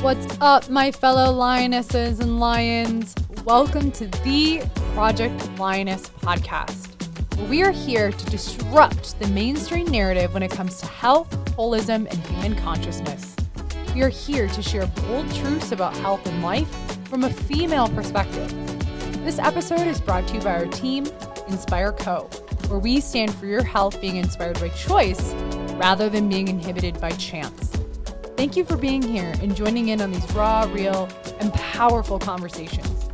What's up, my fellow lionesses and lions? Welcome to the Project Lioness Podcast, where we are here to disrupt the mainstream narrative when it comes to health, holism, and human consciousness. We are here to share bold truths about health and life from a female perspective. This episode is brought to you by our team, Inspire Co., where we stand for your health being inspired by choice rather than being inhibited by chance. Thank you for being here and joining in on these raw, real, and powerful conversations.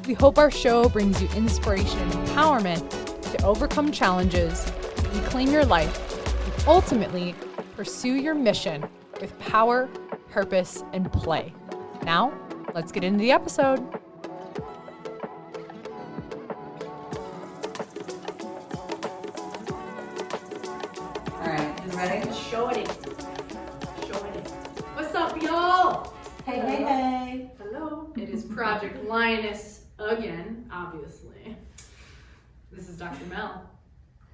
We hope our show brings you inspiration and empowerment to overcome challenges, reclaim your life, and ultimately pursue your mission with power, purpose, and play. Now, let's get into the episode. All right, you ready? Show it. What's up, y'all? Hey, hey, hey. Hello. It is Project Lioness again, obviously. This is Dr. Mel.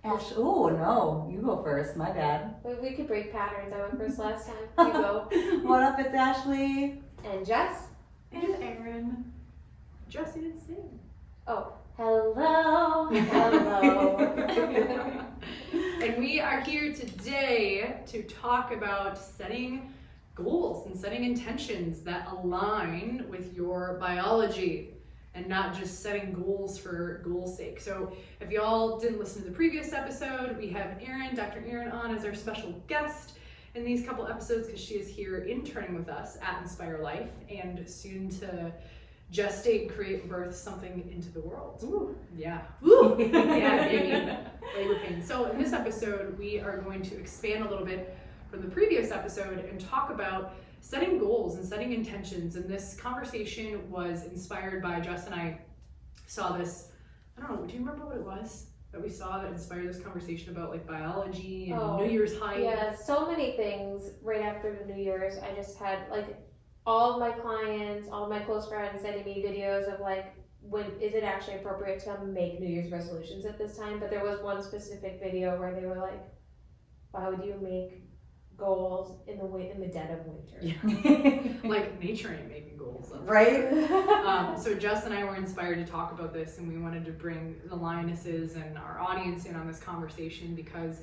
Ash, oh no, you go first, my bad. We could break patterns. I went first last time. You go. What up, it's Ashley. And Jess. And Aaron. Jesse didn't sing. Oh, hello. Hello. And we are here today to talk about setting goals and setting intentions that align with your biology and not just setting goals for goals' sake. So if y'all didn't listen to the previous episode, we have Aaron, Dr. Aaron on as our special guest in these couple episodes because she is here interning with us at Inspire Life and soon to gestate, create, birth something into the world. Ooh. Yeah. Ooh. Yeah, baby. Labor pain. So in this episode, we are going to expand a little bit from the previous episode and talk about setting goals and setting intentions. And this conversation was inspired by Jess and I saw this, I don't know, do you remember what it was that we saw that inspired this conversation about like biology and New Year's hype? Yeah, so many things right after the New Year's. I just had like all of my clients, all of my close friends sending me videos of like, when is it actually appropriate to make New Year's resolutions at this time? But there was one specific video where they were like, why would you make goals in the dead of winter? Yeah. Like nature ain't making goals. Right? So Jess and I were inspired to talk about this, and we wanted to bring the lionesses and our audience in on this conversation because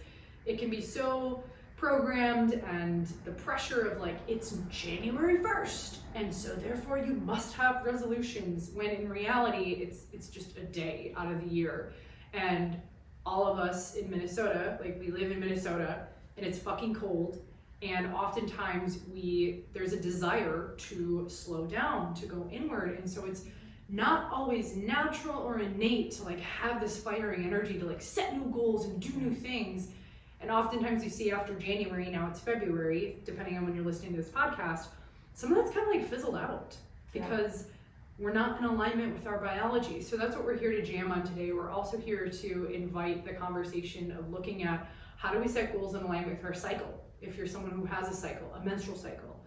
it can be so programmed and the pressure of like, it's January 1st and so therefore you must have resolutions, when in reality it's just a day out of the year. And all of us in Minnesota, like we live in Minnesota and it's fucking cold, and oftentimes there's a desire to slow down, to go inward, and so it's not always natural or innate to like have this fiery energy to like set new goals and do new things. And oftentimes you see after January, now it's February, depending on when you're listening to this podcast, some of that's kind of like fizzled out because we're not in alignment with our biology. So that's what we're here to jam on today. We're also here to invite the conversation of looking at how do we set goals in alignment with our cycle? If you're someone who has a cycle, a menstrual cycle,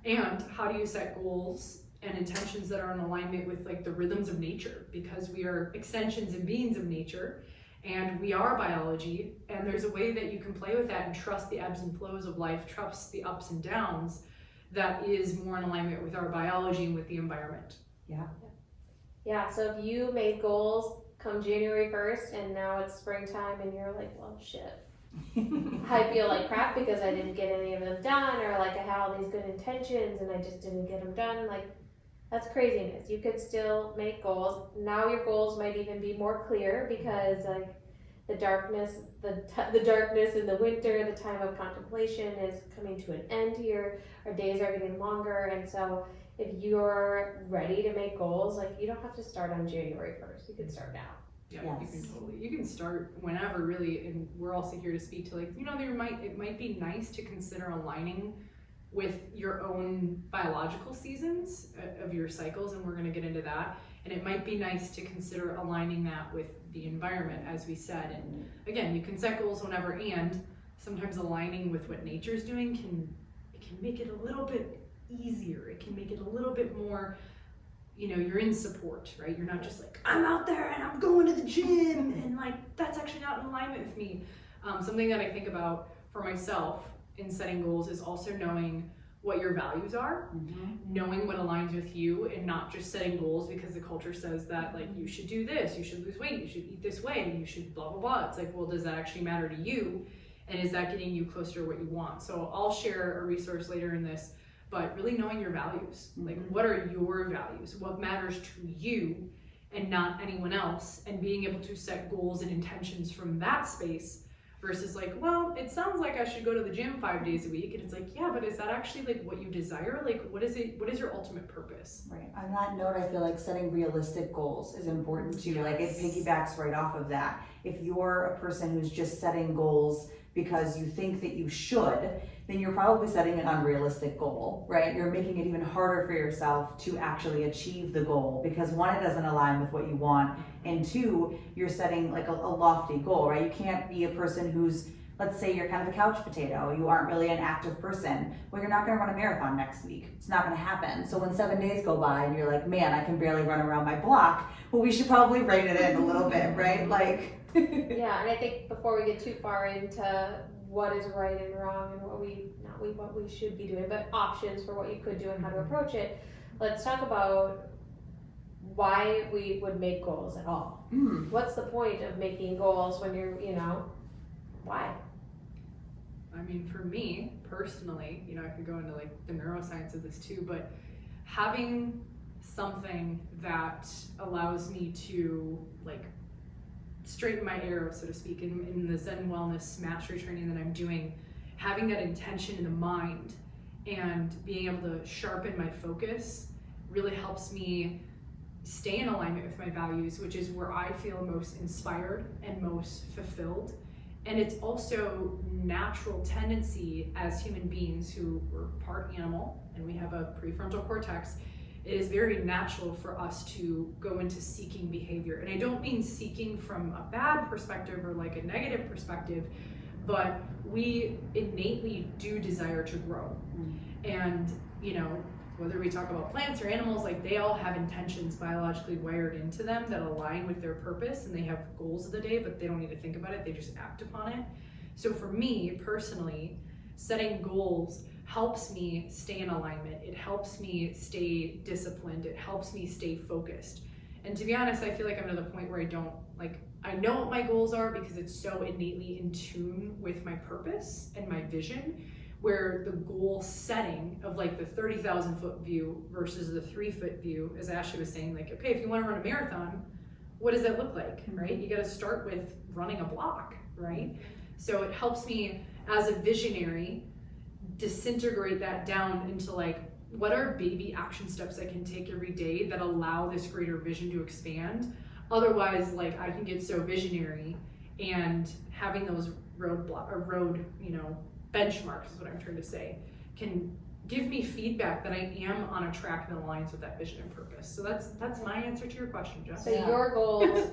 and how do you set goals and intentions that are in alignment with like the rhythms of nature? Because we are extensions and beings of nature. And we are biology, and there's a way that you can play with that and trust the ebbs and flows of life, trust the ups and downs that is more in alignment with our biology and with the environment. Yeah, so if you made goals come January 1st and now it's springtime and you're like, well, shit. I feel like crap because I didn't get any of them done, or like I had all these good intentions and I just didn't get them done. Like, that's craziness. You could still make goals. Now your goals might even be more clear because like the darkness in the winter, the time of contemplation is coming to an end here. Our days are getting longer, and so if you're ready to make goals, like you don't have to start on January 1st. You can start now. Yeah, you can start whenever really, and we're also here to speak to like, it might be nice to consider aligning with your own biological seasons of your cycles, and we're going to get into that. And it might be nice to consider aligning that with the environment, as we said. And again, you can set goals whenever, and sometimes aligning with what nature's doing can make it a little bit easier. It can make it a little bit more, you're in support, right? You're not just like, I'm out there and I'm going to the gym, and like that's actually not in alignment with me. Something that I think about for myself in setting goals is also knowing what your values are, knowing what aligns with you, and not just setting goals because the culture says that like you should do this, you should lose weight, you should eat this way, and you should blah blah blah. It's like, well, does that actually matter to you, and is that getting you closer to what you want? So I'll share a resource later in this, but really knowing your values, like what are your values, what matters to you and not anyone else, and being able to set goals and intentions from that space. Versus like, well, it sounds like I should go to the gym 5 days a week. And it's like, yeah, but is that actually like what you desire? Like, what is it? What is your ultimate purpose? Right. On that note, I feel like setting realistic goals is important too. Like it piggybacks right off of that. If you're a person who's just setting goals because you think that you should, then you're probably setting an unrealistic goal, right? You're making it even harder for yourself to actually achieve the goal because one, it doesn't align with what you want, and two, you're setting like a lofty goal, right? You can't be a person who's, let's say you're kind of a couch potato, you aren't really an active person. Well, you're not gonna run a marathon next week. It's not gonna happen. So when 7 days go by and you're like, man, I can barely run around my block, well, we should probably rein it in a little bit, right? Like. Yeah, and I think before we get too far into what is right and wrong and what we should be doing, but options for what you could do and how to approach it, let's talk about why we would make goals at all. What's the point of making goals when you're, why? I mean, for me personally, I could go into like the neuroscience of this too, but having something that allows me to like straighten my arrow, so to speak, in the Zen wellness mastery training that I'm doing, having that intention in the mind and being able to sharpen my focus really helps me stay in alignment with my values, which is where I feel most inspired and most fulfilled. And it's also natural tendency as human beings who were part animal and we have a prefrontal cortex. It is very natural for us to go into seeking behavior. And I don't mean seeking from a bad perspective or like a negative perspective, but we innately do desire to grow. And, whether we talk about plants or animals, like they all have intentions biologically wired into them that align with their purpose, and they have goals of the day, but they don't need to think about it, they just act upon it. So for me personally, setting goals helps me stay in alignment. It helps me stay disciplined. It helps me stay focused. And to be honest, I feel like I'm at the point where I know what my goals are because it's so innately in tune with my purpose and my vision, where the goal setting of like the 30,000 foot view versus the 3 foot view, as Ashley was saying, like, okay, if you want to run a marathon, what does that look like, right? You got to start with running a block, right? So it helps me as a visionary disintegrate that down into like, what are baby action steps I can take every day that allow this greater vision to expand? Otherwise, like I can get so visionary, and having those road benchmarks is what I'm trying to say, can give me feedback that I am on a track that aligns with that vision and purpose. So that's my answer to your question, Jess. So your goals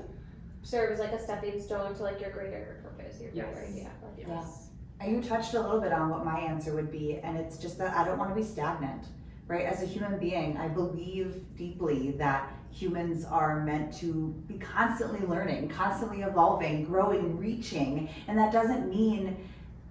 serve as like a stepping stone to like your greater purpose, your Yes. greater idea. Like, Yes. And you touched a little bit on what my answer would be, and it's just that I don't want to be stagnant, right? As a human being, I believe deeply that humans are meant to be constantly learning, constantly evolving, growing, reaching, and that doesn't mean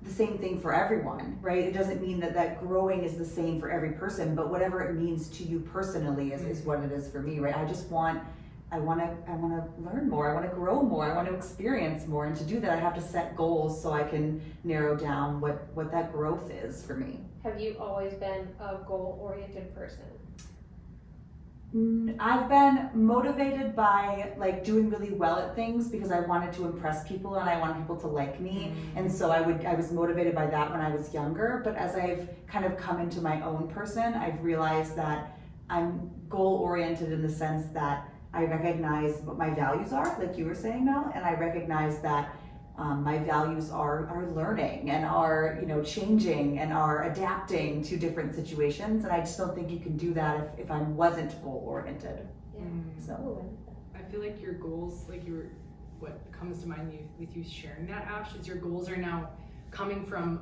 the same thing for everyone, right? It doesn't mean that growing is the same for every person, but whatever it means to you personally is what it is for me, right? I want to learn more, I want to grow more, I want to experience more, and to do that I have to set goals so I can narrow down what that growth is for me. Have you always been a goal-oriented person? I've been motivated by like doing really well at things because I wanted to impress people and I wanted people to like me, and so I was motivated by that when I was younger. But as I've kind of come into my own person, I've realized that I'm goal-oriented in the sense that I recognize what my values are, like you were saying, Mel, and I recognize that my values are learning and are changing and are adapting to different situations, and I just don't think you can do that if I wasn't goal-oriented. Yeah. So I feel like your goals, what comes to mind with you sharing that, Ash, is your goals are now coming from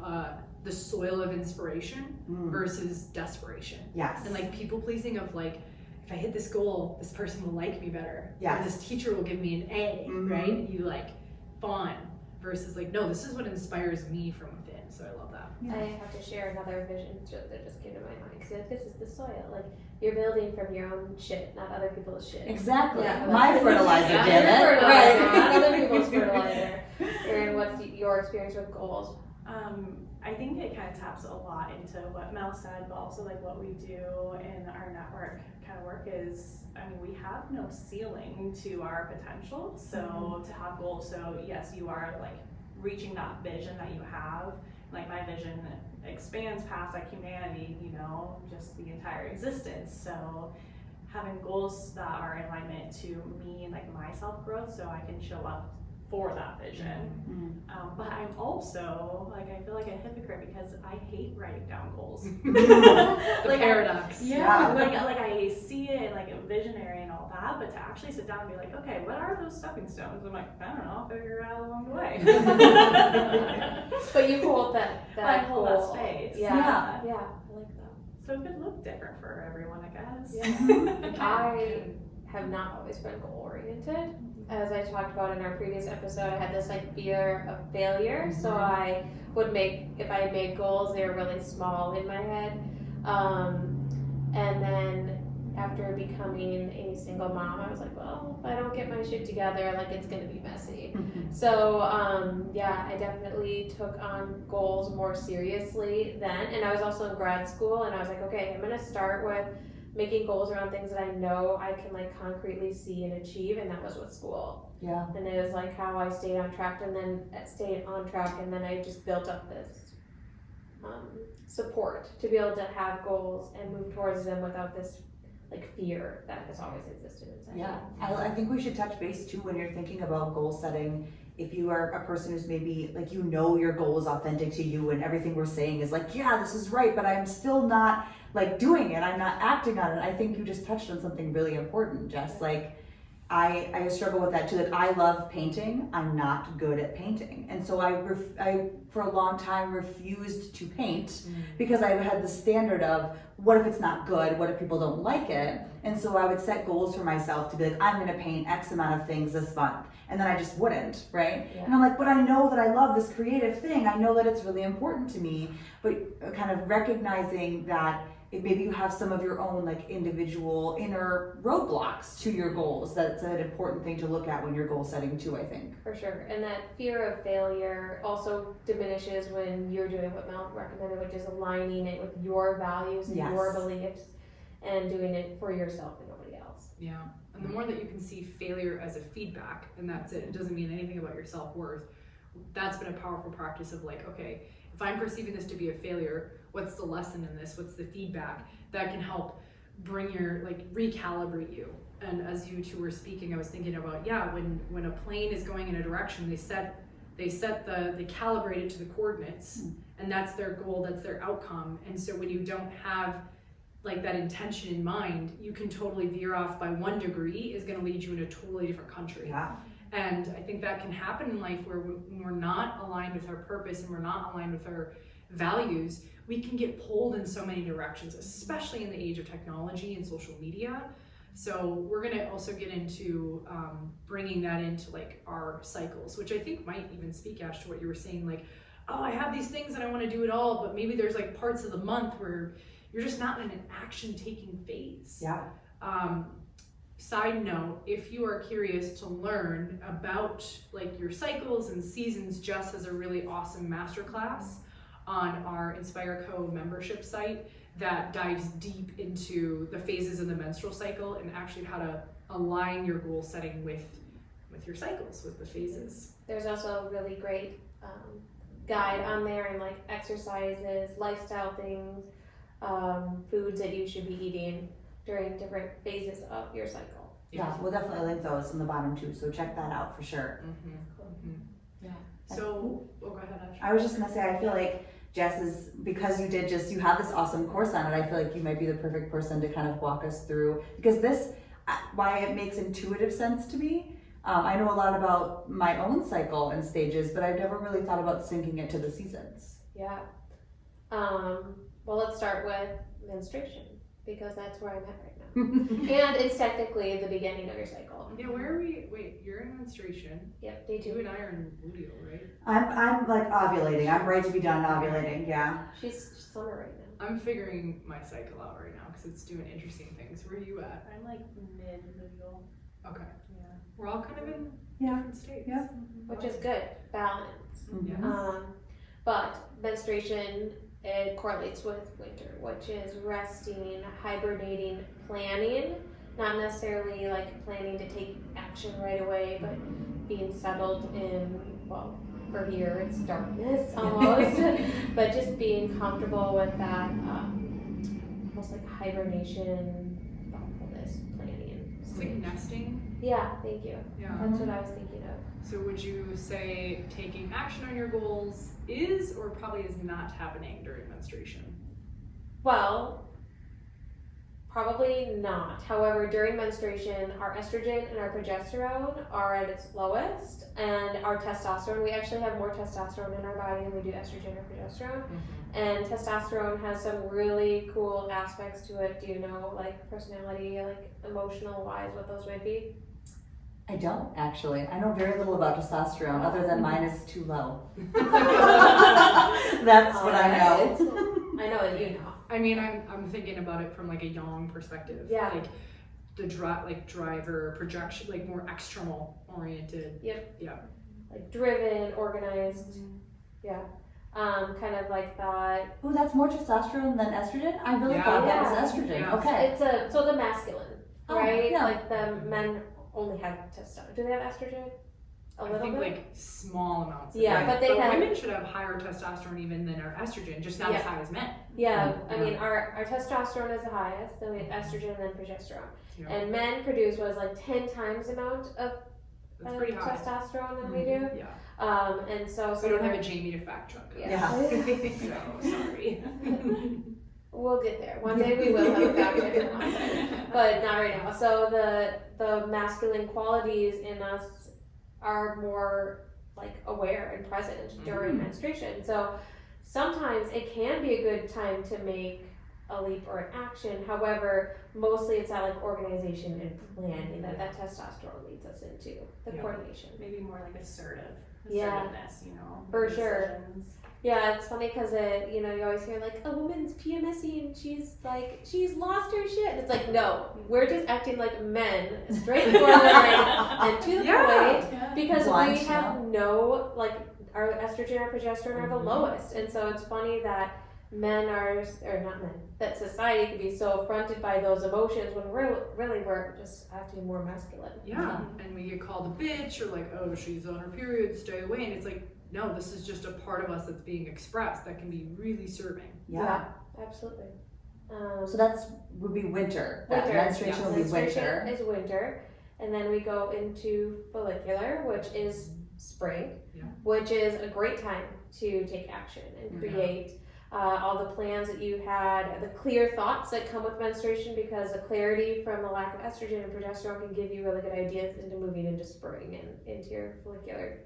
the soil of inspiration versus desperation. Yes. And like people pleasing of like, if I hit this goal, this person will like me better. Yes. Or this teacher will give me an A, right? You like fun. versus like, no, this is what inspires me from within. So I love that. I have to share another vision that just came to my mind, because like, this is the soil. Like, you're building from your own shit, not other people's shit. Exactly. Yeah, My fertilizer did it. Fertilizer, Right. not other people's fertilizer. Erin, what's your experience with goals? I think it kind of taps a lot into what Mel said, but also like what we do in our network kind of work is, I mean, we have no ceiling to our potential. So to have goals, so yes, you are like reaching that vision that you have. Like my vision expands past like humanity, you know, just the entire existence. So having goals that are in alignment to me and like my self growth, so I can show up for that vision. But I'm also like, I feel like a hypocrite because I hate writing down goals. The like paradox. like I see it and like a visionary and all that, but to actually sit down and be like, okay, what are those stepping stones? I'm like, I don't know, I'll figure it out along the way. But you hold that I hold that goal. space. Yeah. Yeah. Yeah, I like that. So it could look different for everyone, I guess. Yeah. I have not always been goal oriented. As I talked about in our previous episode, I had this like fear of failure. So I would if I had made goals, they were really small in my head. And then after becoming a single mom, I was like, well, if I don't get my shit together, like it's gonna be messy. So I definitely took on goals more seriously then. And I was also in grad school, and I was like, okay, I'm gonna start with making goals around things that I know I can like concretely see and achieve, and that was with school. Yeah. And it was like how I stayed on track, and then I just built up this support to be able to have goals and move towards them without this like fear that has always existed inside. Yeah, I think we should touch base too when you're thinking about goal setting. If you are a person who's maybe like, you know, your goal is authentic to you and everything we're saying is like, yeah, this is right, but I'm still not like doing it. I'm not acting on it. I think you just touched on something really important, Jess. Like, I struggle with that too. Like, I love painting. I'm not good at painting. And so I for a long time refused to paint because I had the standard of, what if it's not good? What if people don't like it? And so I would set goals for myself to be like, I'm going to paint X amount of things this month. And then I just wouldn't, right? Yeah. And I'm like, but I know that I love this creative thing. I know that it's really important to me. But kind of recognizing that maybe you have some of your own like individual inner roadblocks to your goals. That's an important thing to look at when you're goal setting too, I think. For sure. And that fear of failure also diminishes when you're doing what Mel recommended, which is aligning it with your values and your beliefs and doing it for yourself and nobody else. Yeah. And the more that you can see failure as a feedback, and that's it, it doesn't mean anything about your self-worth, that's been a powerful practice of like, okay, if I'm perceiving this to be a failure, what's the lesson in this? What's the feedback that can help bring your, like, recalibrate you? And as you two were speaking, I was thinking about, when a plane is going in a direction, they calibrate it to the coordinates, and that's their goal, that's their outcome. And so when you don't have like that intention in mind, you can totally veer off by 1 degree is going to lead you in a totally different country. Yeah. And I think that can happen in life where when we're not aligned with our purpose and we're not aligned with our values, we can get pulled in so many directions, especially in the age of technology and social media. So we're going to also get into bringing that into like our cycles, which I think might even speak, Ash, to what you were saying, like, oh, I have these things and I want to do it all, but maybe there's like parts of the month where you're just not in an action-taking phase. Yeah. Side note, if you are curious to learn about like your cycles and seasons, Jess has a really awesome masterclass on our Inspire Co membership site that dives deep into the phases of the menstrual cycle and actually how to align your goal setting with your cycles, with the phases. There's also a really great guide on there and like exercises, lifestyle things, foods that you should be eating during different phases of your cycle. Yeah, we'll definitely link those in the bottom too, so check that out for sure. Yeah. So, go ahead, Ash. I was just gonna say, I feel like Jess is, because you have this awesome course on it, I feel like you might be the perfect person to kind of walk us through, because this, why it makes intuitive sense to me. I know a lot about my own cycle and stages, but I've never really thought about syncing it to the seasons. Yeah. Well, let's start with menstruation. because that's where I'm at right now. And it's technically the beginning of your cycle. Yeah, where are we? Wait, you're in menstruation. Yep, day You 2. and I are in luteal, right? I'm like ovulating. I'm ready to be done ovulating. Yeah. She's summer right now. I'm figuring my cycle out right now because it's doing interesting things. Where are you at? I'm like mid-luteal. Okay. Yeah. We're all kind of in Yeah. different states. Yeah. Which is good, balance. Yes. But menstruation, it correlates with winter, which is resting, hibernating, planning, not necessarily like planning to take action right away, but being settled in, well, for here it's darkness almost, but just being comfortable with that, almost like hibernation, thoughtfulness, planning. It's like nesting. Yeah, thank you. Yeah. That's what I was thinking of. So would you say taking action on your goals is or probably is not happening during menstruation? Well, probably not. However, during menstruation, our estrogen and our progesterone are at its lowest, and our testosterone, we actually have more testosterone in our body than we do estrogen or progesterone. And testosterone has some really cool aspects to it. Do you know, like personality, like emotional wise, what those might be? I don't actually. I know very little about testosterone other than mine is too low. That's what I know. I know that you know. I mean, I'm thinking about it from like a yang perspective. Yeah. Like the driver, projection, like more external oriented. Yep. Yeah. Like driven, organized. Yeah. Kind of like that. Oh, that's more testosterone than estrogen? I really Yeah. thought that Yeah. was estrogen. Yeah. Okay. It's so the masculine, Oh, right? yeah. Like the men only have testosterone. Do they have estrogen? A I little think bit. like small amounts. Of Yeah, it. but they have- women should have higher testosterone even than our estrogen, just not as high as men. Yeah, I mean our testosterone is the highest, then we have estrogen, then progesterone. Yeah. And men produce was like 10 times the amount of That's pretty high. testosterone than we do. Yeah. And so We don't have a Jamie to fact check. Yeah. So sorry. We'll get there. One day we will have a fact checker on it, but not right now. So the masculine qualities in us are more like aware and present during menstruation. So sometimes it can be a good time to make a leap or an action. However, mostly it's that like organization and planning that testosterone leads us into, the coordination. Maybe more like assertiveness, Yeah. you know. For sure. decisions. Yeah, it's funny because you always hear like a woman's PMSing and she's lost her shit. It's like, no, we're just acting like men, straightforward and to the point, Yeah. because Blunt, we have no, like, our estrogen and progesterone are the lowest. And so it's funny that that society can be so affronted by those emotions when really we're just acting more masculine. Yeah, and we get called a bitch or like, oh, she's on her period, stay away. And it's like, no, this is just a part of us that's being expressed that can be really serving. Yeah. Absolutely. So would be winter. That Winter. menstruation would be Menstruation winter. is winter, and then we go into follicular, which is spring, Yeah. which is a great time to take action and create all the plans that you had, the clear thoughts that come with menstruation, because the clarity from the lack of estrogen and progesterone can give you really good ideas into moving into spring and into your follicular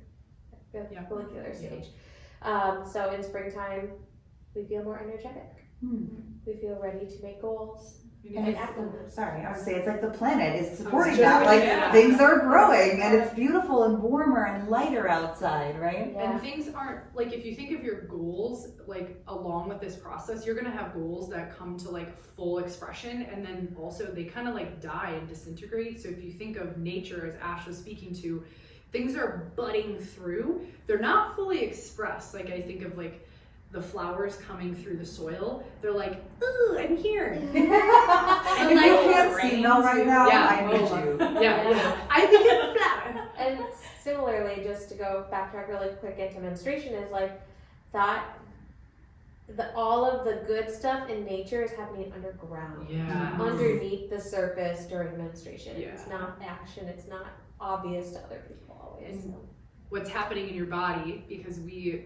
stage. So in springtime, we feel more energetic. We feel ready to make goals and act on them. Sorry, I was saying it's like the planet is supporting just that. Like yeah. things are growing and it's beautiful and warmer and lighter outside, right? Yeah. And things aren't, like, if you think of your goals, like, along with this process, you're gonna have goals that come to, like, full expression, and then also they kind of, like, die and disintegrate. So if you think of nature, as Ash was speaking to, things are budding through. They're not fully expressed. Like, I think of, like, the flowers coming through the soil. They're like, ooh, I'm here. And you can't see no right now. Yeah. I need you. Yeah. I became a flower. And similarly, just to go backtrack really quick into menstruation, is like that all of the good stuff in nature is happening underground. Yeah. Underneath the surface during menstruation. Yeah. It's not action, it's not obvious to other people always. And what's happening in your body, because we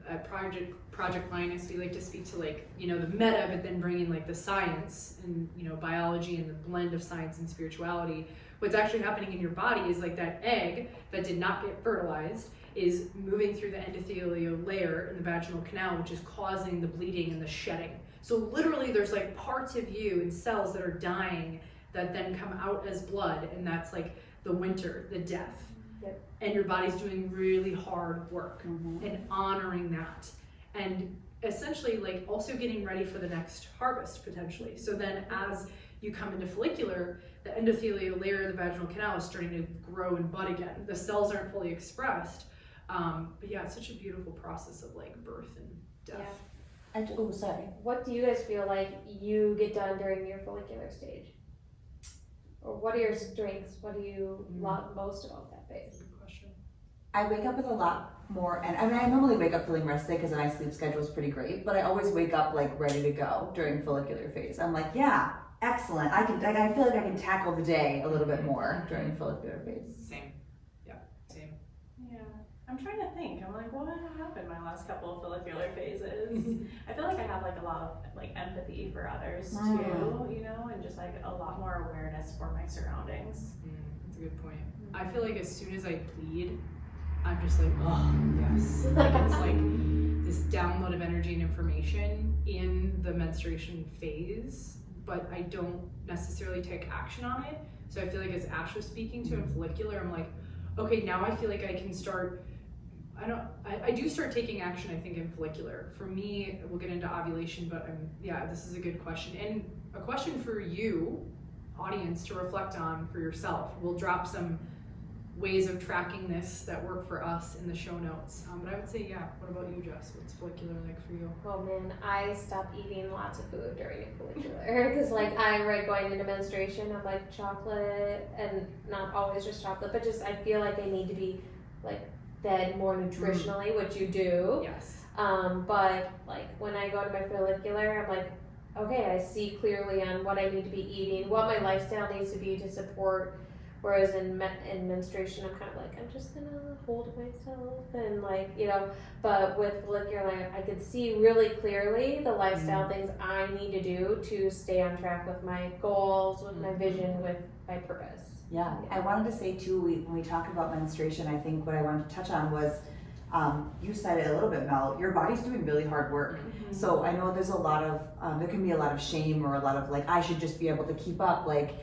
at Project Lioness, we like to speak to, like, the meta, but then bring in like the science and biology and the blend of science and spirituality. What's actually happening in your body is like that egg that did not get fertilized is moving through the endothelial layer in the vaginal canal, which is causing the bleeding and the shedding. So literally there's like parts of you and cells that are dying that then come out as blood, and that's like the winter, the death. Yep. And your body's doing really hard work and honoring that. And essentially like also getting ready for the next harvest potentially. So then as you come into follicular, the endothelial layer of the vaginal canal is starting to grow and bud again. The cells aren't fully expressed. But yeah, it's such a beautiful process of like birth and death. Yeah. Oh, sorry. What do you guys feel like you get done during your follicular stage? Or what are your strengths? What do you love most about that phase? Good question. I wake up with a lot more, and I mean, I normally wake up feeling rested because my sleep schedule is pretty great, but I always wake up like ready to go during follicular phase. I'm like, yeah, excellent. I feel like I can tackle the day a little bit more during follicular phase. Same. Yeah, same. Yeah, I'm trying to think. I'm like, what happened my last couple of follicular phases? I feel like I have like a lot of like empathy for others too, you know, and just like a lot more awareness for my surroundings. That's a good point. I feel like as soon as I bleed, I'm just like, oh yes. Like it's like this download of energy and information in the menstruation phase, but I don't necessarily take action on it. So I feel like as Ash was speaking to in follicular, I'm like, okay, now I feel like I can start, I do start taking action, I think, in follicular. For me, we'll get into ovulation, but this is a good question. And a question for you, audience, to reflect on for yourself. We'll drop some ways of tracking this that work for us in the show notes. But I would say, yeah, what about you, Jess? What's follicular like for you? Oh man, I stopped eating lots of food during follicular because like going into menstruation, I'm like chocolate, and not always just chocolate, but just I feel like I need to be like fed more nutritionally, which you do. Yes. But like when I go to my follicular, I'm like, okay, I see clearly on what I need to be eating, what my lifestyle needs to be to support. Whereas in menstruation, I'm kind of like, I'm just gonna hold myself and like, you know, but with follicular, I could see really clearly the lifestyle things I need to do to stay on track with my goals, with my vision, with my purpose. Yeah, I wanted to say too, when we talk about menstruation, I think what I wanted to touch on was, you said it a little bit, Mel, your body's doing really hard work. So I know there's a lot of, there can be a lot of shame or a lot of like, I should just be able to keep up. Like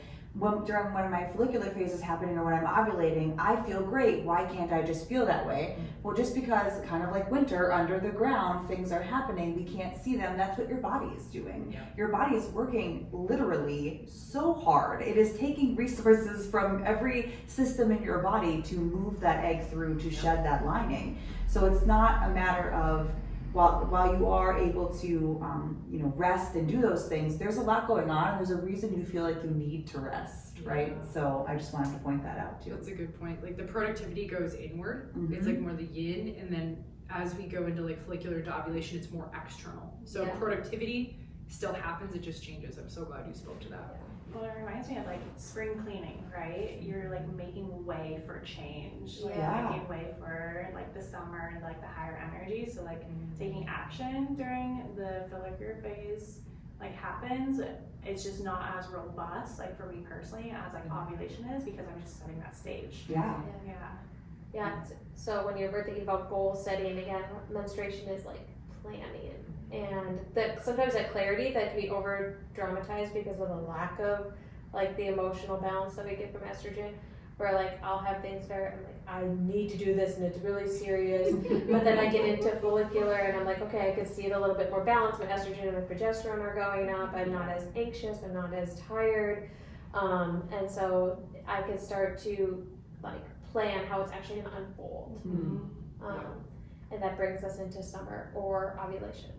during one of my follicular phase is happening or when I'm ovulating, I feel great. Why can't I just feel that way? Well, just because kind of like winter under the ground, things are happening, we can't see them. That's what your body is doing. Yeah. Your body is working literally so hard. It is taking resources from every system in your body to move that egg through to shed that lining. So it's not a matter of, while you are able to rest and do those things, there's a lot going on, and there's a reason you feel like you need to rest, right? So I just wanted to point that out too. That's a good point. Like the productivity goes inward. It's like more the yin, and then as we go into like follicular to ovulation, it's more external. So productivity still happens, it just changes. I'm so glad you spoke to that. Well, it reminds me of like spring cleaning, right? You're like making way for change, like making way for like the summer and like the higher energy. So like taking action during the follicular phase like happens. It's just not as robust, like for me personally, as like ovulation is, because I'm just setting that stage. Yeah. So when you're thinking about goal setting, again, menstruation is like planning. And that sometimes that clarity that can be over dramatized because of the lack of like the emotional balance that we get from estrogen, where like I'll have things where I'm like, I need to do this and it's really serious, but then I get into follicular and I'm like, okay, I can see it a little bit more balanced. My estrogen and my progesterone are going up. I'm not as anxious. I'm not as tired, and so I can start to like plan how it's actually going to unfold. And that brings us into summer or ovulation.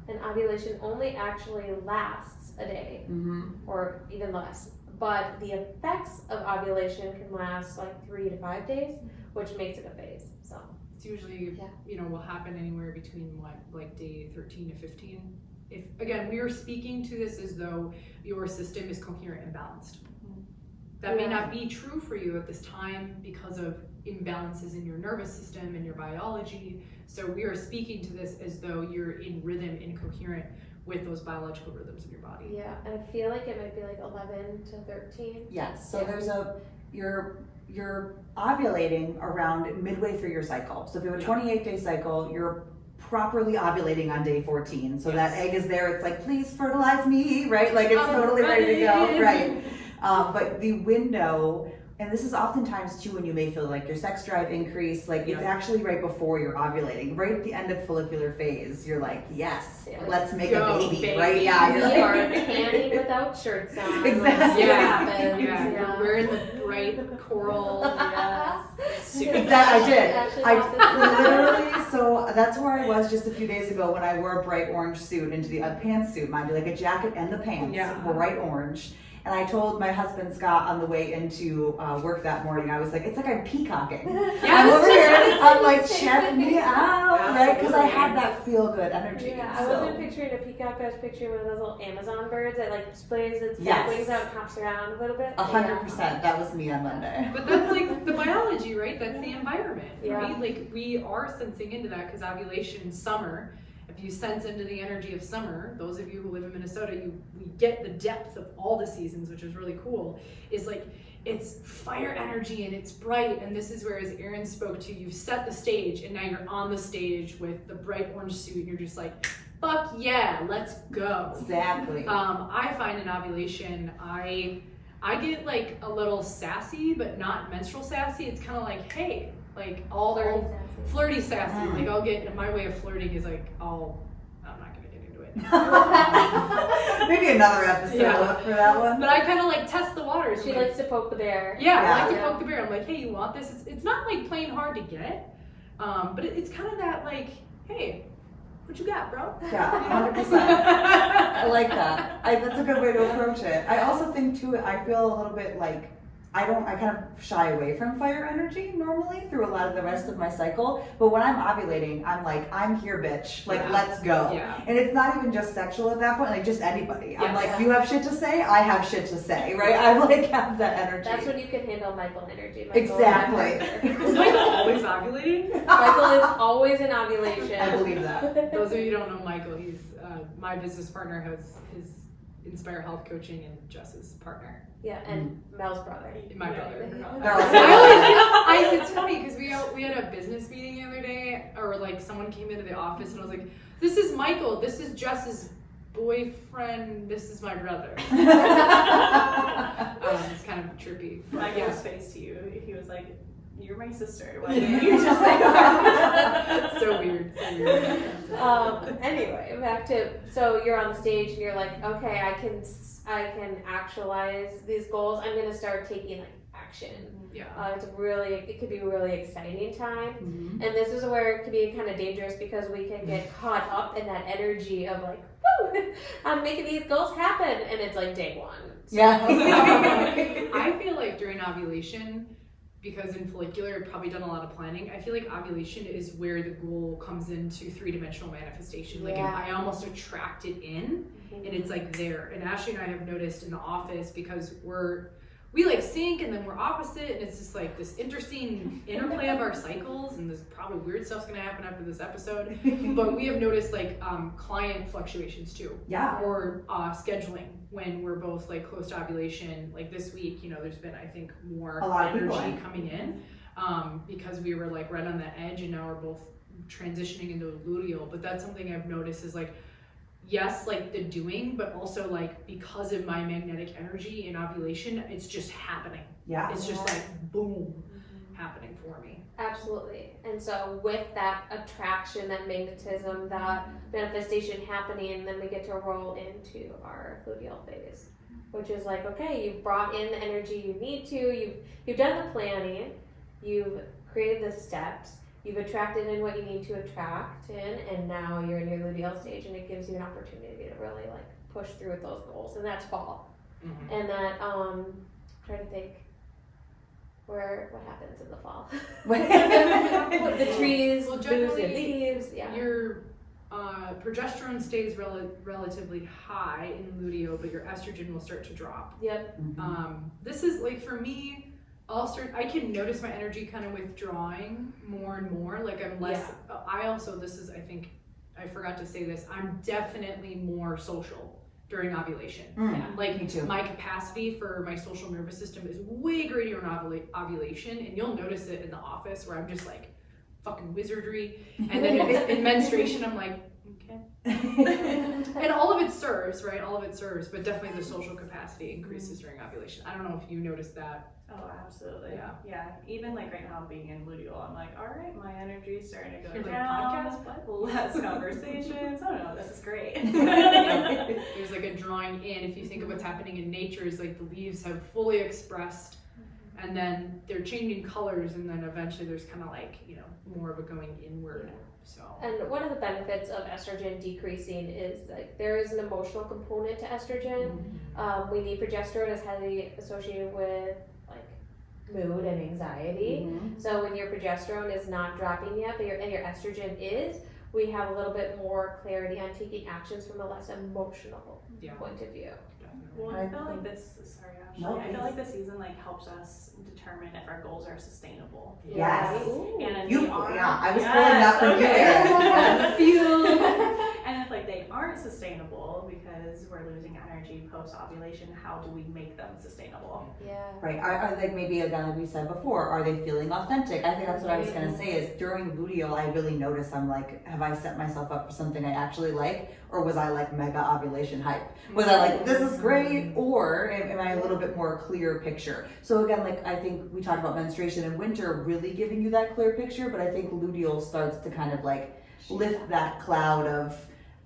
And ovulation only actually lasts a day or even less. But the effects of ovulation can last like 3 to 5 days, which makes it a phase. So it's usually, will happen anywhere between like day 13 to 15. If again, we are speaking to this as though your system is coherent and balanced. That may not be true for you at this time because of imbalances in your nervous system and your biology. So we are speaking to this as though you're in rhythm and coherent with those biological rhythms of your body. Yeah, and I feel like it might be like 11 to 13. Yes, so there's your you're ovulating around midway through your cycle. So if you have a 28-day cycle, you're properly ovulating on day 14. So that egg is there. It's like, please fertilize me, right? Like it's totally ready to go, right? But the window, and this is oftentimes too when you may feel like your sex drive increase, like it's actually right before you're ovulating, right at the end of follicular phase. You're like, yes, let's make a baby, right? Yeah, we you're are panning without shirts on. Exactly. Yeah. We're in the bright coral. That I did. I literally, so that's where I was just a few days ago when I wore a bright orange suit into the pantsuit, mind you, like a jacket and the pants were bright orange. And I told my husband Scott on the way into work that morning, I was like, it's like I'm peacocking. I'm over here, I'm like, check me out, right? Because I had that feel good energy. Yeah, I wasn't picturing a peacock, I was picturing one of those little Amazon birds that like sprays its back wings out and hops around a little bit. 100%, that was me on Monday. But that's like the biology, right? That's the environment, Yeah. right? Like we are sensing into that because ovulation, summer, if you sense into the energy of summer, those of you who live in Minnesota, we get the depth of all the seasons, which is really cool, is like it's fire energy and it's bright. And this is where, as Erin spoke to, you've set the stage and now you're on the stage with the bright orange suit and you're just like, fuck yeah, let's go. Exactly. I find in ovulation, I get like a little sassy, but not menstrual sassy. It's kind of like, hey, like flirty sassy. Like I'll get, my way of flirting is like, I'm not gonna get into it. Maybe another episode for that one. But I kind of like test the waters. She likes to poke the bear. I like to poke the bear. I'm like, hey, you want this? It's not like playing hard to get, but it's kind of that like, hey, what you got, bro? Yeah, 100%. I like that. That's a good way to approach it. I also think too, I feel a little bit like, I kind of shy away from fire energy normally through a lot of the rest of my cycle. But when I'm ovulating, I'm like, I'm here, bitch. Like, let's go. Yeah. And it's not even just sexual at that point, like just anybody. I'm like, you have shit to say, I have shit to say, right? I like have that energy. That's when you can handle Michael energy. Exactly. Is Michael always ovulating? Michael is always in ovulation. I believe that. Those of you who don't know Michael, he's my business partner, has his Inspire Health Coaching, and Jess's partner. Yeah, and Mel's brother. My brother. It's funny because we had a business meeting the other day, or like someone came into the office and I was like, this is Michael, this is Jess's boyfriend, this is my brother. It's kind of trippy. Michael's face to you, he was like, you're my sister. Why didn't you just say that? So weird. Anyway, back to, so you're on the stage and you're like, okay, I can actualize these goals. I'm gonna start taking like action. Yeah. It could be a really exciting time. Mm-hmm. And this is where it could be kind of dangerous because we can get caught up in that energy of like, woo, I'm making these goals happen, and it's like day one. So, I feel like during ovulation, because in follicular I've probably done a lot of planning, I feel like ovulation is where the goal comes into 3-dimensional manifestation. Like I almost attract it in, and it's like there. And Ashley and I have noticed in the office, because we like sync and then we're opposite, and it's just like this interesting interplay of our cycles, and there's probably weird stuff's gonna happen after this episode. But we have noticed like client fluctuations too. Yeah. Or scheduling when we're both like close to ovulation. Like this week, there's been, I think, more energy coming in because we were like right on the edge, and now we're both transitioning into luteal. But that's something I've noticed is like, yes, like the doing, but also like because of my magnetic energy in ovulation, it's just happening. Yeah. It's just like boom, happening for me. Absolutely. And so with that attraction, that magnetism, that manifestation happening, then we get to roll into our luteal phase, which is like, okay, you've brought in the energy you need to, you've done the planning, you've created the steps, you've attracted in what you need to attract in, and now you're in your luteal stage, and it gives you an opportunity to really like push through with those goals, and that's fall. Mm-hmm. And that, trying to think what happens in the fall. The trees, well, lose their leaves. Yeah. Your progesterone stays relatively high in luteal, but your estrogen will start to drop. Yep. Mm-hmm. This is like, for me, I can notice my energy kind of withdrawing more and more. Like I'm less, I think I forgot to say this, I'm definitely more social during ovulation. Me too. My capacity for my social nervous system is way greater in ovulation, and you'll notice it in the office where I'm just like fucking wizardry, and then in menstruation I'm like, okay. And all of it serves, right? All of it serves, but definitely the social capacity increases during ovulation. I don't know if you noticed that. Oh, absolutely. Yeah. Even like right now being in luteal, I'm like, all right, my energy's starting to go You're like, down. podcast, Less conversations. Oh no, this is great. There's like a drawing in. If you think of what's happening in nature, is like the leaves have fully expressed, and then they're changing colors, and then eventually there's kind of like, you know, more of a going inward. So. And one of the benefits of estrogen decreasing is like there is an emotional component to estrogen. We need progesterone is highly associated with like mood and anxiety. So when your progesterone is not dropping yet, but your estrogen is, we have a little bit more clarity on taking actions from a less emotional point of view. Well, I feel like this. Sorry, Ashley. No, I feel like the season like helps us determine if our goals are sustainable. Yes. And You, they are, I was pulling that from you there. And if like they aren't sustainable because we're losing energy post ovulation, how do we make them sustainable? Yeah. Right. Are like maybe again, like we said before, are they feeling authentic? I think that's what I was gonna say is during luteal, I really notice I'm like, have I set myself up for something I actually like, or was I like mega ovulation hype? Was I like, this is great, or am I a little bit more clear picture? So again, like I think we talked about menstruation in winter really giving you that clear picture, but I think luteal starts to kind of like lift that cloud of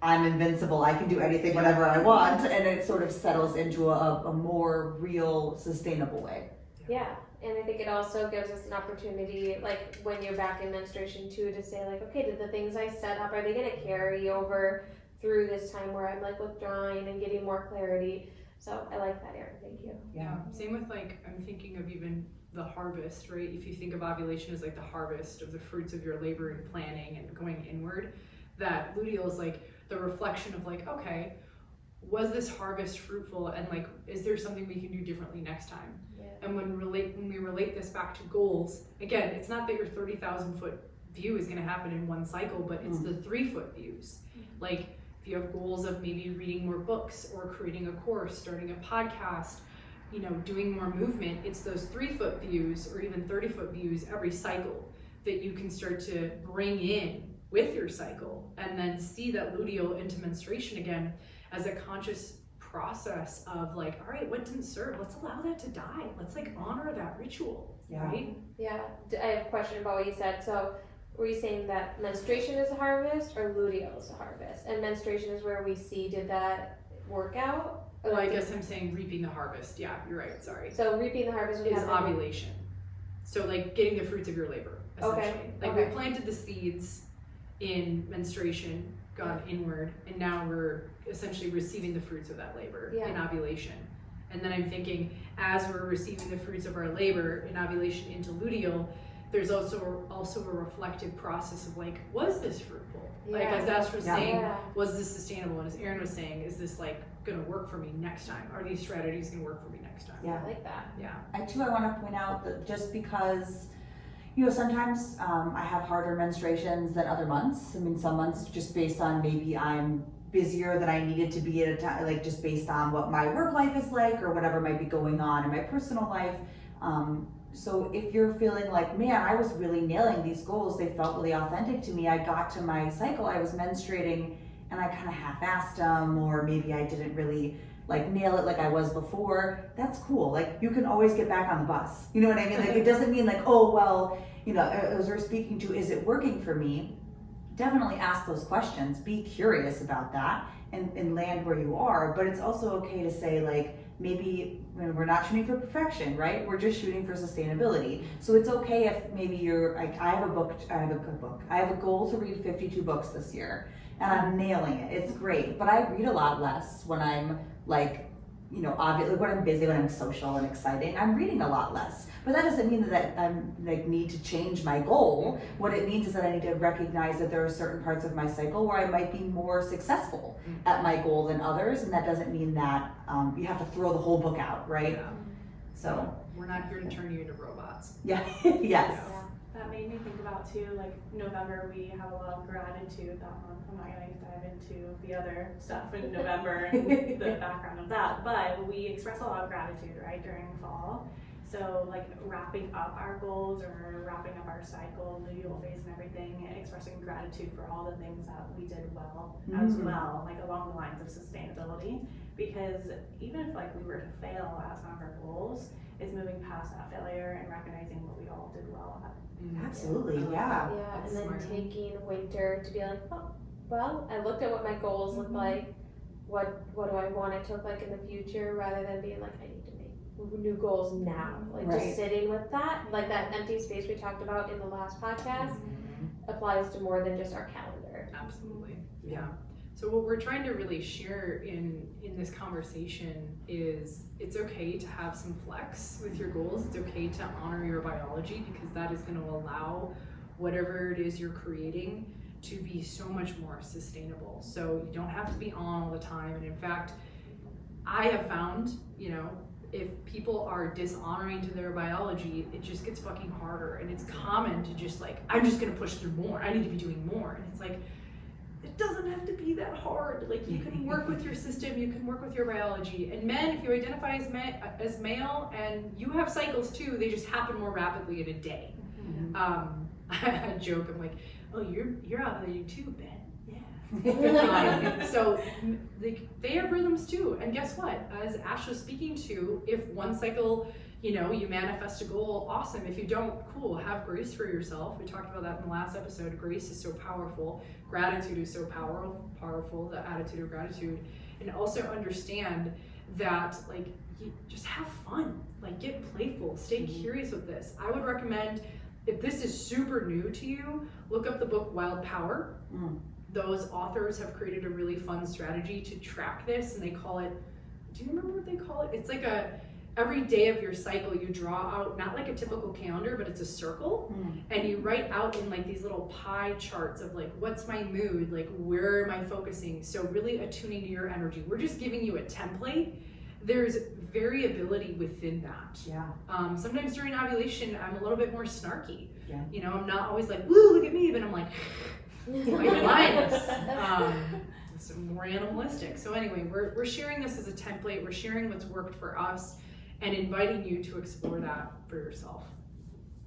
I'm invincible, I can do anything, whatever I want, and it sort of settles into a more real, sustainable way. Yeah, and I think it also gives us an opportunity, like when you're back in menstruation too, to say like, okay, did the things I set up, are they gonna carry over through this time where I'm like withdrawing and getting more clarity? So I like that, Erin, thank you. Yeah, same with like, I'm thinking of even the harvest, right? If you think of ovulation as like the harvest of the fruits of your labor and planning and going inward, that luteal is like the reflection of like, okay, was this harvest fruitful, and like, is there something we can do differently next time? And when we relate this back to goals, again, it's not that your 30,000 foot view is going to happen in one cycle, but it's the 3 foot views. Like if you have goals of maybe reading more books or creating a course, starting a podcast, you know, doing more movement, it's those 3 foot views or even 30 foot views every cycle that you can start to bring in with your cycle, and then see that luteal into menstruation again as a conscious process of like, all right, what didn't serve? Let's allow that to die. Let's like honor that ritual, right? Yeah, I have a question about what you said. So were you saying that menstruation is a harvest or luteal is a harvest? And menstruation is where we see, did that work out? Well, I guess I'm saying reaping the harvest. Yeah, you're right, sorry. So reaping the harvest would is happen ovulation. So like getting the fruits of your labor, essentially. Like we planted the seeds in menstruation, gone inward, and now we're essentially receiving the fruits of that labor in ovulation. And then I'm thinking, as we're receiving the fruits of our labor in ovulation into luteal, there's also a reflective process of like, was this fruitful? Like as Ash was saying, was this sustainable? And as Erin was saying, is this like gonna work for me next time? Are these strategies gonna work for me next time? I like that. Yeah. I want to point out that just because, you know, sometimes I have harder menstruations than other months. I mean, some months just based on maybe I'm busier than I needed to be at a time, like just based on what my work life is like or whatever might be going on in my personal life. So if you're feeling like, man, I was really nailing these goals, they felt really authentic to me. I got to my cycle, I was menstruating and I kind of half-assed them, or maybe I didn't really like nail it like I was before. That's cool. Like you can always get back on the bus. You know what I mean? Like it doesn't mean like, oh, well, you know, as we're speaking to, is it working for me? Definitely ask those questions. Be curious about that and land where you are. But it's also okay to say like, maybe when we're not shooting for perfection, right? We're just shooting for sustainability. So it's okay if maybe you're like, I have a goal to read 52 books this year and I'm nailing it. It's great. But I read a lot less when I'm like, you know, obviously when I'm busy, when I'm social and exciting, I'm reading a lot less. But that doesn't mean that I'm like need to change my goal. What it means is that I need to recognize that there are certain parts of my cycle where I might be more successful at my goal than others, and that doesn't mean that you have to throw the whole book out, right? Yeah. So we're not here to turn you into robots. yes. That made me think about too, like November, we have a lot of gratitude that month. I'm not gonna dive into the other stuff in November and the background of that, but we express a lot of gratitude, right, during fall. So like wrapping up our goals or wrapping up our cycle, the luteal phase and everything, and expressing gratitude for all the things that we did well as well, like along the lines of sustainability. Because even if like we were to fail at some of our goals, it's moving past that failure and recognizing what we all did well at. Absolutely, Yeah, That's and then smart. taking winter to be like, oh, well, I looked at what my goals look like. What do I want it to look like in the future, rather than being like, I need to make new goals now. Like Right. just sitting with that, like that empty space we talked about in the last podcast, applies to more than just our calendar. Absolutely. Yeah. So what we're trying to really share in this conversation is it's okay to have some flex with your goals. It's okay to honor your biology, because that is going to allow whatever it is you're creating to be so much more sustainable. So you don't have to be on all the time. And in fact, I have found, if people are dishonoring to their biology, it just gets fucking harder. And it's common to just like, I'm just going to push through more. I need to be doing more. And it's like, it doesn't have to be that hard. Like, you can work with your system, you can work with your biology. And men, if you identify as male and you have cycles too, they just happen more rapidly in a day. I joke, I'm like, oh, you're ovulating too, Ben. Yeah. So they have rhythms too. And guess what? As Ash was speaking to, if one cycle, you manifest a goal, awesome. If you don't, cool, have grace for yourself. We talked about that in the last episode. Grace is so powerful. Gratitude is so powerful, the attitude of gratitude. And also understand that, like, you just have fun. Like, get playful, stay curious with this. I would recommend, if this is super new to you, look up the book Wild Power. Those authors have created a really fun strategy to track this, and they call it, do you remember what they call it? It's like every day of your cycle, you draw out, not like a typical calendar, but it's a circle, and you write out in like these little pie charts of like, what's my mood? Like, where am I focusing? So really attuning to your energy. We're just giving you a template. There's variability within that. Yeah. Sometimes during ovulation, I'm a little bit more snarky. Yeah. I'm not always like, woo, look at me, but I'm like, like lioness. It's more animalistic. So anyway, we're sharing this as a template. We're sharing what's worked for us and inviting you to explore that for yourself.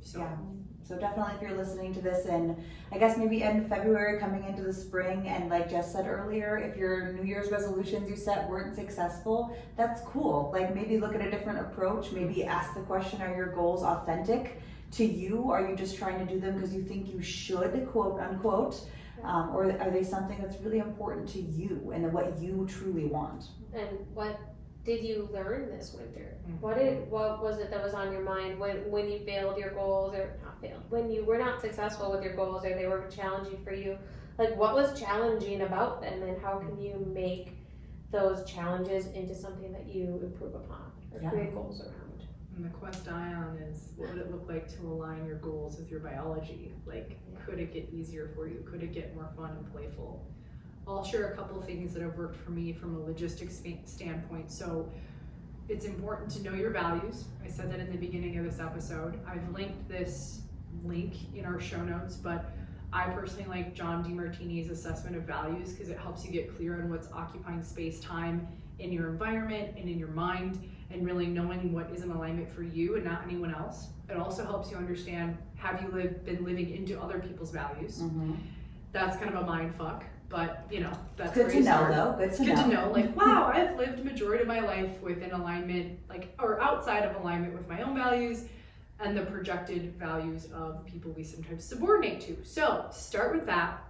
So. Yeah. So definitely, if you're listening to this in, I guess maybe end February, coming into the spring, and like Jess said earlier, if your New Year's resolutions you set weren't successful, that's cool. Like, maybe look at a different approach. Maybe ask the question, are your goals authentic to you? Are you just trying to do them because you think you should, quote unquote? Or are they something that's really important to you and what you truly want? And what did you learn this winter? What was it that was on your mind when you failed your goals, or not failed, when you were not successful with your goals, or they were challenging for you? Like, what was challenging about them, and how can you make those challenges into something that you improve upon or create goals around? And the quest ion is, what would it look like to align your goals with your biology? Like, could it get easier for you? Could it get more fun and playful? I'll share a couple of things that have worked for me from a logistics standpoint. So it's important to know your values. I said that in the beginning of this episode. I've linked this link in our show notes, but I personally like John DeMartini's assessment of values because it helps you get clear on what's occupying space, time in your environment and in your mind, and really knowing what is in alignment for you and not anyone else. It also helps you understand, have you been living into other people's values? That's kind of a mind fuck, but that's good to know, though. Good to know. Like, wow, I've lived majority of my life within alignment, or outside of alignment with my own values and the projected values of people we sometimes subordinate to. So start with that.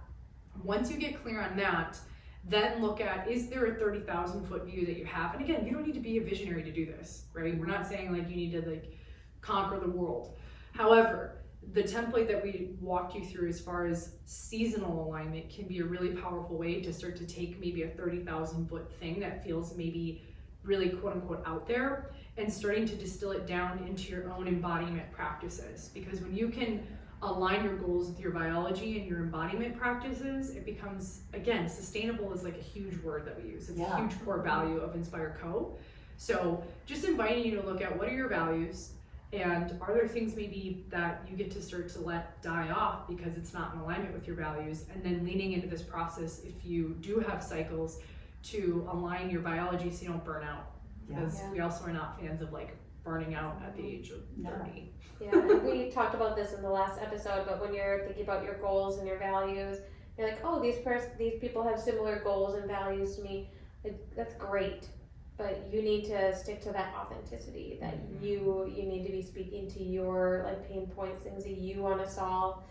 Once you get clear on that, then look at, is there a 30,000 foot view that you have? And again, you don't need to be a visionary to do this, right? We're not saying like you need to conquer the world. However, the template that we walked you through as far as seasonal alignment can be a really powerful way to start to take maybe a 30,000 foot thing that feels maybe really quote unquote out there, and starting to distill it down into your own embodiment practices. Because when you can align your goals with your biology and your embodiment practices, it becomes, again, sustainable is like a huge word that we use. It's a huge core value of Inspire Co. So just inviting you to look at, what are your values? And are there things maybe that you get to start to let die off because it's not in alignment with your values? And then leaning into this process, if you do have cycles, to align your biology so you don't burn out. Because we also are not fans of like burning out at the age of 30. Yeah, and we talked about this in the last episode, but when you're thinking about your goals and your values, you're like, oh, these people have similar goals and values to me. That's great. But you need to stick to that authenticity, that you need to be speaking to your like pain points, things that you want to solve.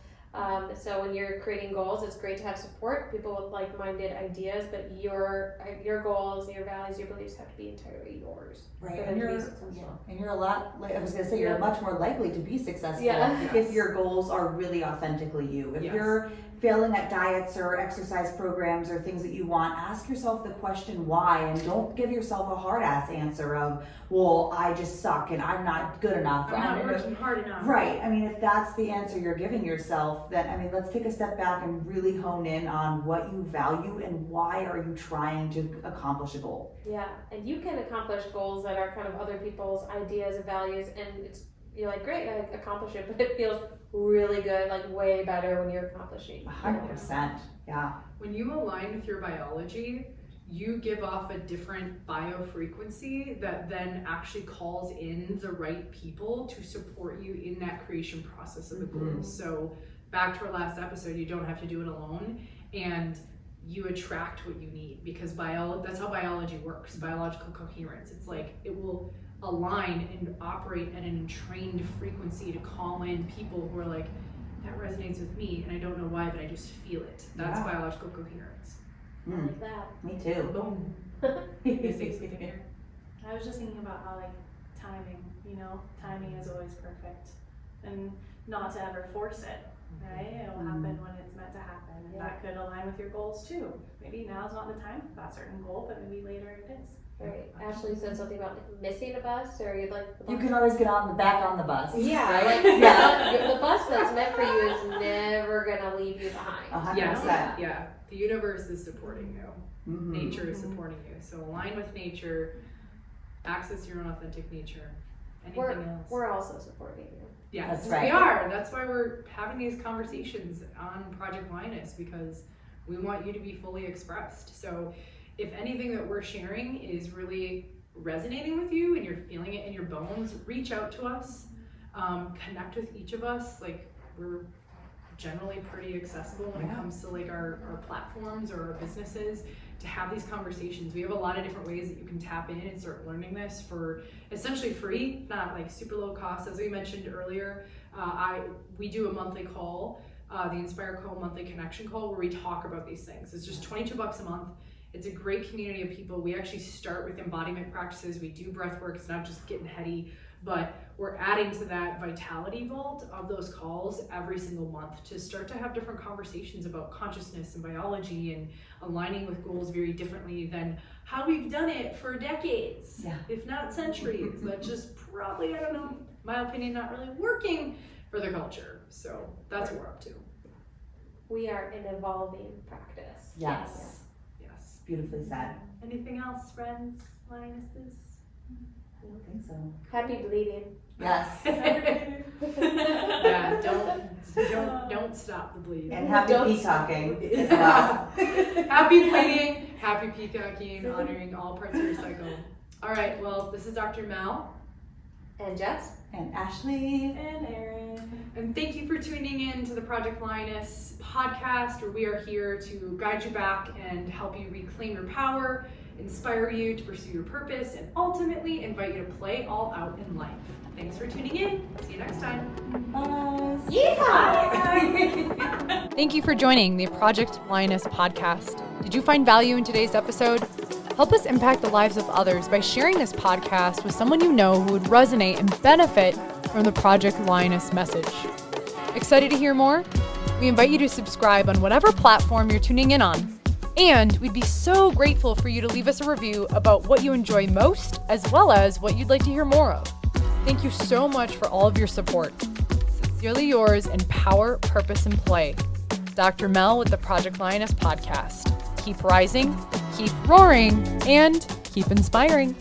So when you're creating goals, it's great to have support, people with like-minded ideas, but your goals, your values, your beliefs have to be entirely yours. Right, for and them to be you're successful. and you're a lot. Like I was gonna say, you're much more likely to be successful Yeah. if your goals are really authentically you. If you're failing at diets or exercise programs or things that you want, ask yourself the question why, and don't give yourself a hard ass answer of, well, I just suck and I'm not good enough. I'm not working hard enough. Right. I mean, if that's the answer you're giving yourself, then I mean, let's take a step back and really hone in on what you value and why are you trying to accomplish a goal. Yeah, and you can accomplish goals that are kind of other people's ideas and values, and you're like, great, I accomplish it, but it feels really good, like way better when you're accomplishing. 100%. Yeah. When you align with your biology, you give off a different biofrequency that then actually calls in the right people to support you in that creation process of the goals. So back to our last episode, you don't have to do it alone, and you attract what you need, because that's how biology works, biological coherence. It's like it will align and operate at an entrained frequency to call in people who are like, that resonates with me and I don't know why, but I just feel it. That's biological coherence. I like that. Me too. Boom. I was just thinking about how like timing, timing is always perfect, and not to ever force it, right? It will happen when it's meant to happen, and that could align with your goals too. Maybe now's not the time for that certain goal, but maybe later it is. Right. Ashley said something about like missing a bus, or you'd like. You can always get back on the bus. Yeah, right? like the bus that's meant for you is never gonna leave you behind. 100%. Yeah. The universe is supporting you. Nature is supporting you. So align with nature. Access your own authentic nature. Anything else? We're also supporting you. Yes, That's right. we are. That's why we're having these conversations on Project Lioness, because we want you to be fully expressed. So if anything that we're sharing is really resonating with you and you're feeling it in your bones, reach out to us, connect with each of us. Like, we're generally pretty accessible when it comes to like our platforms or our businesses to have these conversations. We have a lot of different ways that you can tap in and start learning this for essentially free, not like super low cost. As we mentioned earlier, we do a monthly call, the Inspire Co monthly connection call, where we talk about these things. It's just $22 a month. It's a great community of people. We actually start with embodiment practices. We do breath work. It's not just getting heady, but we're adding to that vitality vault of those calls every single month to start to have different conversations about consciousness and biology and aligning with goals very differently than how we've done it for decades, if not centuries. That's just probably, I don't know, my opinion, not really working for the culture. So that's what we're up to. We are an evolving practice. Yes. Beautifully said. Anything else, friends, lionesses? I don't think so. Happy bleeding. Yes. Yeah, don't stop the bleeding. And happy peacocking as well. Happy bleeding, happy peacocking, honoring all parts of your cycle. All right, well, this is Dr. Mel. And Jess. And Ashley. And Erin. And thank you for tuning in to the Project Lioness podcast, where we are here to guide you back and help you reclaim your power, inspire you to pursue your purpose, and ultimately invite you to play all out in life. Thanks for tuning in. See you next time. Bye. Yeah! Thank you for joining the Project Lioness podcast. Did you find value in today's episode? Help us impact the lives of others by sharing this podcast with someone you know who would resonate and benefit from the Project Lioness message. Excited to hear more? We invite you to subscribe on whatever platform you're tuning in on. And we'd be so grateful for you to leave us a review about what you enjoy most, as well as what you'd like to hear more of. Thank you so much for all of your support. Sincerely yours in power, purpose, and play. Dr. Mel with the Project Lioness podcast. Keep rising, keep roaring, and keep inspiring.